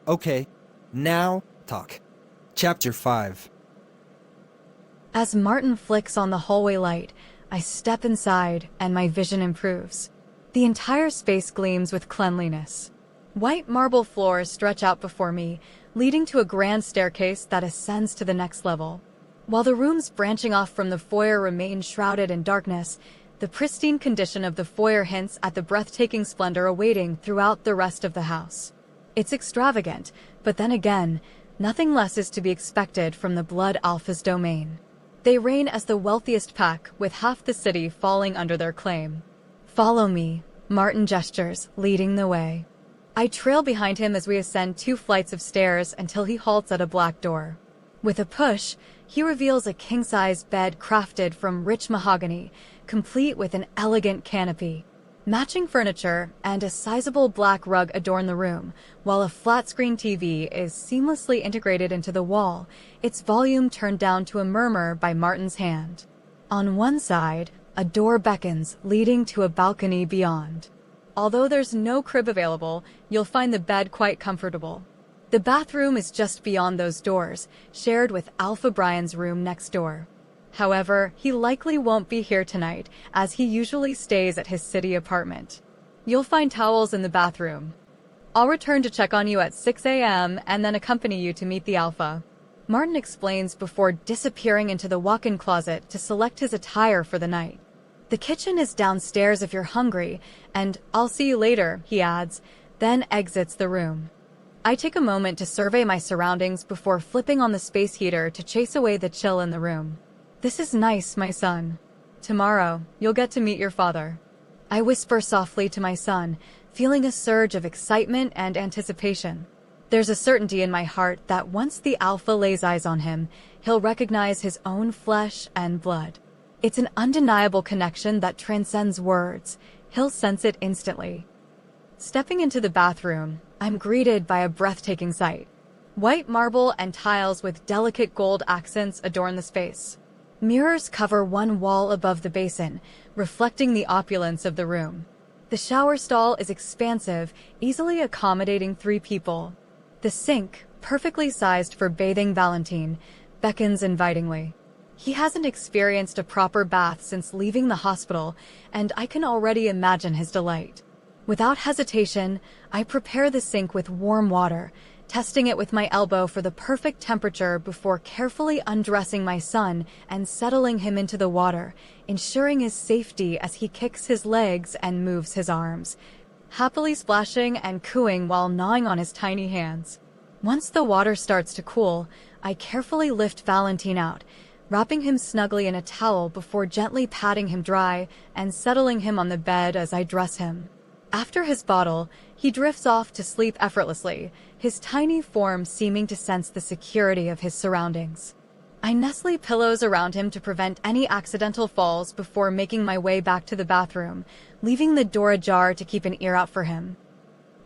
Okay, now talk. Chapter 5. As Martin flicks on the hallway light, I step inside and my vision improves. The entire space gleams with cleanliness. White marble floors stretch out before me, leading to a grand staircase that ascends to the next level. While the rooms branching off from the foyer remain shrouded in darkness, the pristine condition of the foyer hints at the breathtaking splendor awaiting throughout the rest of the house. It's extravagant, but then again, nothing less is to be expected from the Blood Alpha's domain. They reign as the wealthiest pack, with half the city falling under their claim. "Follow me," Martin gestures, leading the way. I trail behind him as we ascend 2 flights of stairs until he halts at a black door. With a push, he reveals a king-size bed crafted from rich mahogany, complete with an elegant canopy. Matching furniture and a sizable black rug adorn the room, while a flat-screen TV is seamlessly integrated into the wall, its volume turned down to a murmur by Martin's hand. On one side, a door beckons, leading to a balcony beyond. Although there's no crib available, you'll find the bed quite comfortable. The bathroom is just beyond those doors, shared with Alpha Brian's room next door. However, he likely won't be here tonight, as he usually stays at his city apartment. You'll find towels in the bathroom. I'll return to check on you at 6 a.m. and then accompany you to meet the Alpha. Martin explains before disappearing into the walk-in closet to select his attire for the night. The kitchen is downstairs if you're hungry, and "I'll see you later," he adds, then exits the room. I take a moment to survey my surroundings before flipping on the space heater to chase away the chill in the room. "This is nice, my son. Tomorrow, you'll get to meet your father." I whisper softly to my son, feeling a surge of excitement and anticipation. There's a certainty in my heart that once the Alpha lays eyes on him, he'll recognize his own flesh and blood. It's an undeniable connection that transcends words. He'll sense it instantly. Stepping into the bathroom, I'm greeted by a breathtaking sight. White marble and tiles with delicate gold accents adorn the space. Mirrors cover one wall above the basin, reflecting the opulence of the room. The shower stall is expansive, easily accommodating 3 people. The sink, perfectly sized for bathing Valentine, beckons invitingly. He hasn't experienced a proper bath since leaving the hospital, and I can already imagine his delight. Without hesitation, I prepare the sink with warm water, testing it with my elbow for the perfect temperature before carefully undressing my son and settling him into the water, ensuring his safety as he kicks his legs and moves his arms, happily splashing and cooing while gnawing on his tiny hands. Once the water starts to cool, I carefully lift Valentine out, wrapping him snugly in a towel before gently patting him dry and settling him on the bed as I dress him. After his bottle, he drifts off to sleep effortlessly, his tiny form seeming to sense the security of his surroundings. I nestle pillows around him to prevent any accidental falls before making my way back to the bathroom, leaving the door ajar to keep an ear out for him.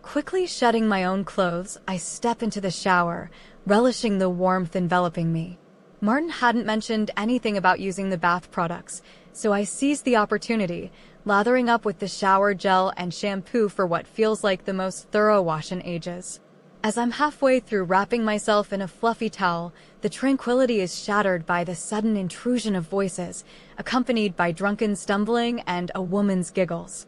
Quickly shedding my own clothes, I step into the shower, relishing the warmth enveloping me. Martin hadn't mentioned anything about using the bath products, so I seized the opportunity, lathering up with the shower gel and shampoo for what feels like the most thorough wash in ages. As I'm halfway through wrapping myself in a fluffy towel, the tranquility is shattered by the sudden intrusion of voices, accompanied by drunken stumbling and a woman's giggles.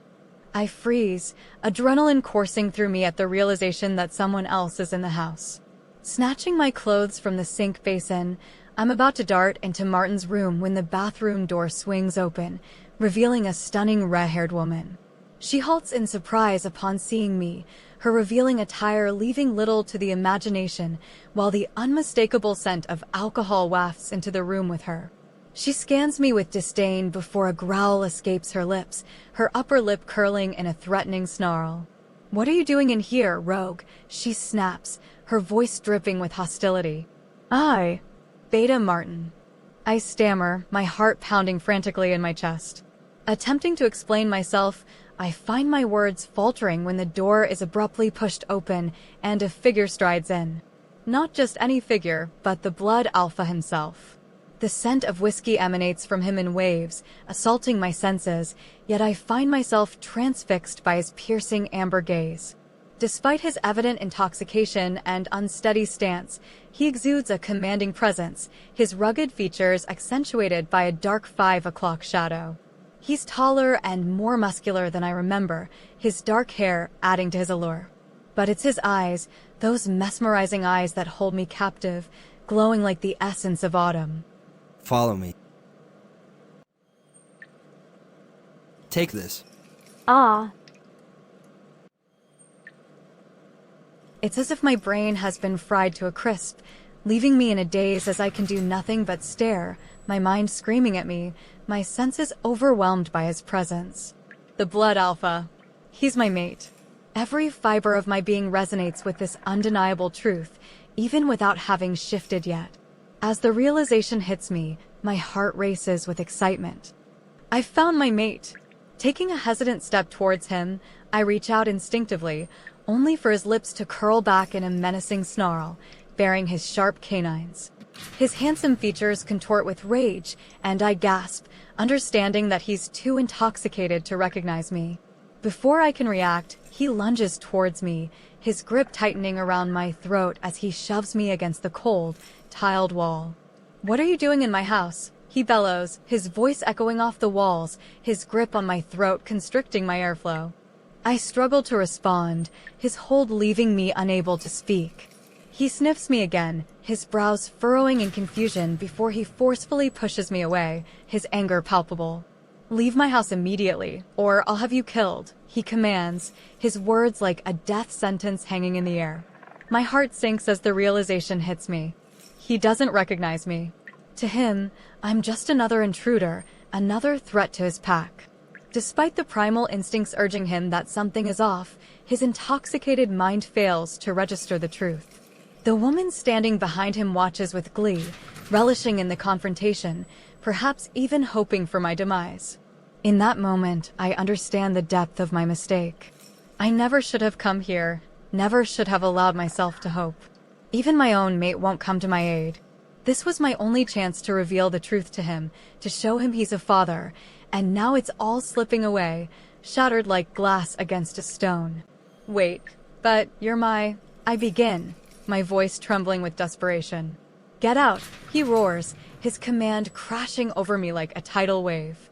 I freeze, adrenaline coursing through me at the realization that someone else is in the house. Snatching my clothes from the sink basin, I'm about to dart into Martin's room when the bathroom door swings open, revealing a stunning red-haired woman. She halts in surprise upon seeing me, her revealing attire leaving little to the imagination, while the unmistakable scent of alcohol wafts into the room with her. She scans me with disdain before a growl escapes her lips, her upper lip curling in a threatening snarl. "What are you doing in here, rogue?" she snaps, her voice dripping with hostility. "I, Beta Martin." I stammer, my heart pounding frantically in my chest. Attempting to explain myself, I find my words faltering when the door is abruptly pushed open and a figure strides in. Not just any figure, but the Blood Alpha himself. The scent of whiskey emanates from him in waves, assaulting my senses, yet I find myself transfixed by his piercing amber gaze. Despite his evident intoxication and unsteady stance, he exudes a commanding presence, his rugged features accentuated by a dark 5 o'clock shadow. He's taller and more muscular than I remember, his dark hair adding to his allure. But it's his eyes, those mesmerizing eyes that hold me captive, glowing like the essence of autumn. Follow me. Take this. Ah, It's as if my brain has been fried to a crisp, leaving me in a daze as I can do nothing but stare, my mind screaming at me, my senses overwhelmed by his presence. The blood alpha. He's my mate. Every fiber of my being resonates with this undeniable truth, even without having shifted yet. As the realization hits me, my heart races with excitement. I've found my mate. Taking a hesitant step towards him, I reach out instinctively, only for his lips to curl back in a menacing snarl, baring his sharp canines. His handsome features contort with rage, and I gasp, understanding that he's too intoxicated to recognize me. Before I can react, he lunges towards me, his grip tightening around my throat as he shoves me against the cold, tiled wall. "What are you doing in my house?" he bellows, his voice echoing off the walls, his grip on my throat constricting my airflow. I struggle to respond, his hold leaving me unable to speak. He sniffs me again, his brows furrowing in confusion before he forcefully pushes me away, his anger palpable. "Leave my house immediately, or I'll have you killed," he commands, his words like a death sentence hanging in the air. My heart sinks as the realization hits me. He doesn't recognize me. To him, I'm just another intruder, another threat to his pack. Despite the primal instincts urging him that something is off, his intoxicated mind fails to register the truth. The woman standing behind him watches with glee, relishing in the confrontation, perhaps even hoping for my demise. In that moment, I understand the depth of my mistake. I never should have come here, never should have allowed myself to hope. Even my own mate won't come to my aid. This was my only chance to reveal the truth to him, to show him he's a father, and now it's all slipping away, shattered like glass against a stone. "Wait, but I begin, my voice trembling with desperation. "Get out," he roars, his command crashing over me like a tidal wave.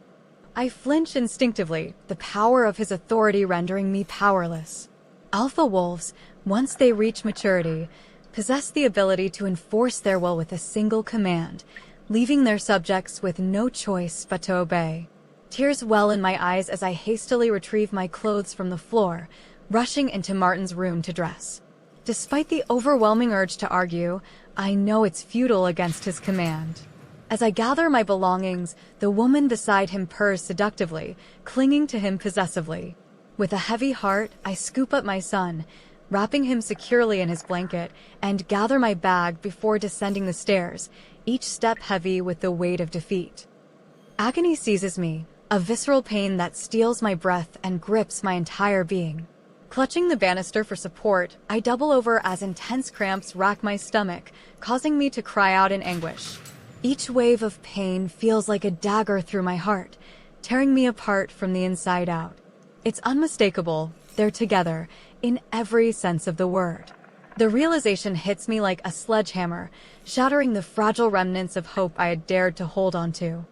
I flinch instinctively, the power of his authority rendering me powerless. Alpha wolves, once they reach maturity, possess the ability to enforce their will with a single command, leaving their subjects with no choice but to obey. Tears well in my eyes as I hastily retrieve my clothes from the floor, rushing into Martin's room to dress. Despite the overwhelming urge to argue, I know it's futile against his command. As I gather my belongings, the woman beside him purrs seductively, clinging to him possessively. With a heavy heart, I scoop up my son, wrapping him securely in his blanket, and gather my bag before descending the stairs, each step heavy with the weight of defeat. Agony seizes me, a visceral pain that steals my breath and grips my entire being. Clutching the banister for support, I double over as intense cramps rack my stomach, causing me to cry out in anguish. Each wave of pain feels like a dagger through my heart, tearing me apart from the inside out. It's unmistakable, they're together, in every sense of the word. The realization hits me like a sledgehammer, shattering the fragile remnants of hope I had dared to hold onto.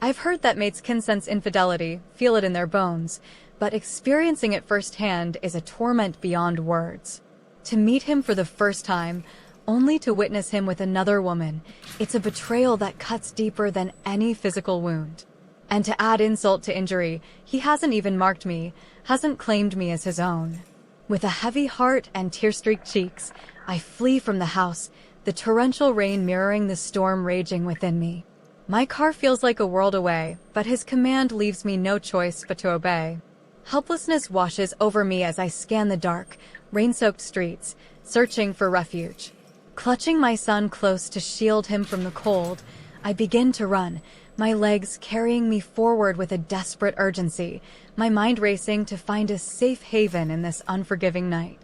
I've heard that mates can sense infidelity, feel it in their bones, but experiencing it firsthand is a torment beyond words. To meet him for the first time, only to witness him with another woman, it's a betrayal that cuts deeper than any physical wound. And to add insult to injury, he hasn't even marked me, hasn't claimed me as his own. With a heavy heart and tear-streaked cheeks, I flee from the house, the torrential rain mirroring the storm raging within me. My car feels like a world away, but his command leaves me no choice but to obey. Helplessness washes over me as I scan the dark, rain-soaked streets, searching for refuge. Clutching my son close to shield him from the cold, I begin to run, my legs carrying me forward with a desperate urgency, my mind racing to find a safe haven in this unforgiving night.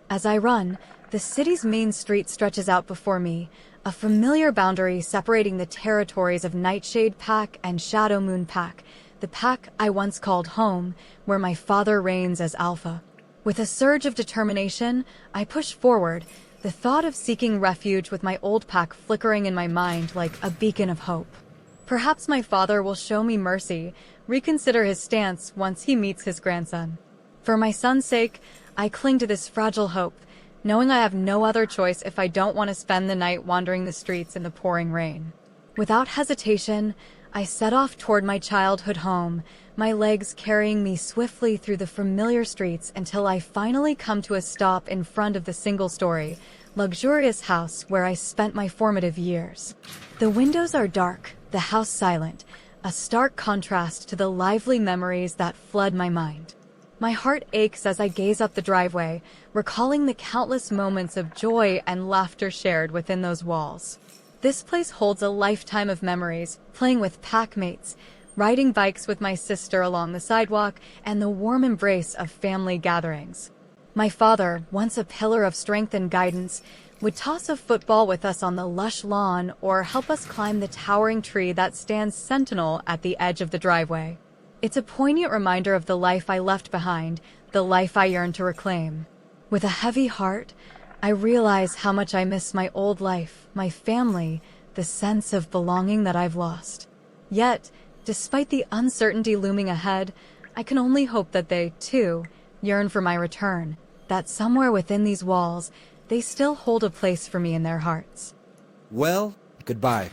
As I run, the city's main street stretches out before me, a familiar boundary separating the territories of Nightshade Pack and Shadow Moon Pack, the pack I once called home, where my father reigns as Alpha. With a surge of determination, I push forward, the thought of seeking refuge with my old pack flickering in my mind like a beacon of hope. Perhaps my father will show me mercy, reconsider his stance once he meets his grandson. For my son's sake, I cling to this fragile hope, knowing I have no other choice if I don't want to spend the night wandering the streets in the pouring rain. Without hesitation, I set off toward my childhood home, my legs carrying me swiftly through the familiar streets until I finally come to a stop in front of the single-story, luxurious house where I spent my formative years. The windows are dark, the house silent, a stark contrast to the lively memories that flood my mind. My heart aches as I gaze up the driveway, recalling the countless moments of joy and laughter shared within those walls. This place holds a lifetime of memories, playing with pack mates, riding bikes with my sister along the sidewalk, and the warm embrace of family gatherings. My father, once a pillar of strength and guidance, would toss a football with us on the lush lawn or help us climb the towering tree that stands sentinel at the edge of the driveway. It's a poignant reminder of the life I left behind, the life I yearn to reclaim. With a heavy heart, I realize how much I miss my old life, my family, the sense of belonging that I've lost. Yet, despite the uncertainty looming ahead, I can only hope that they, too, yearn for my return, that somewhere within these walls, they still hold a place for me in their hearts. Well, goodbye.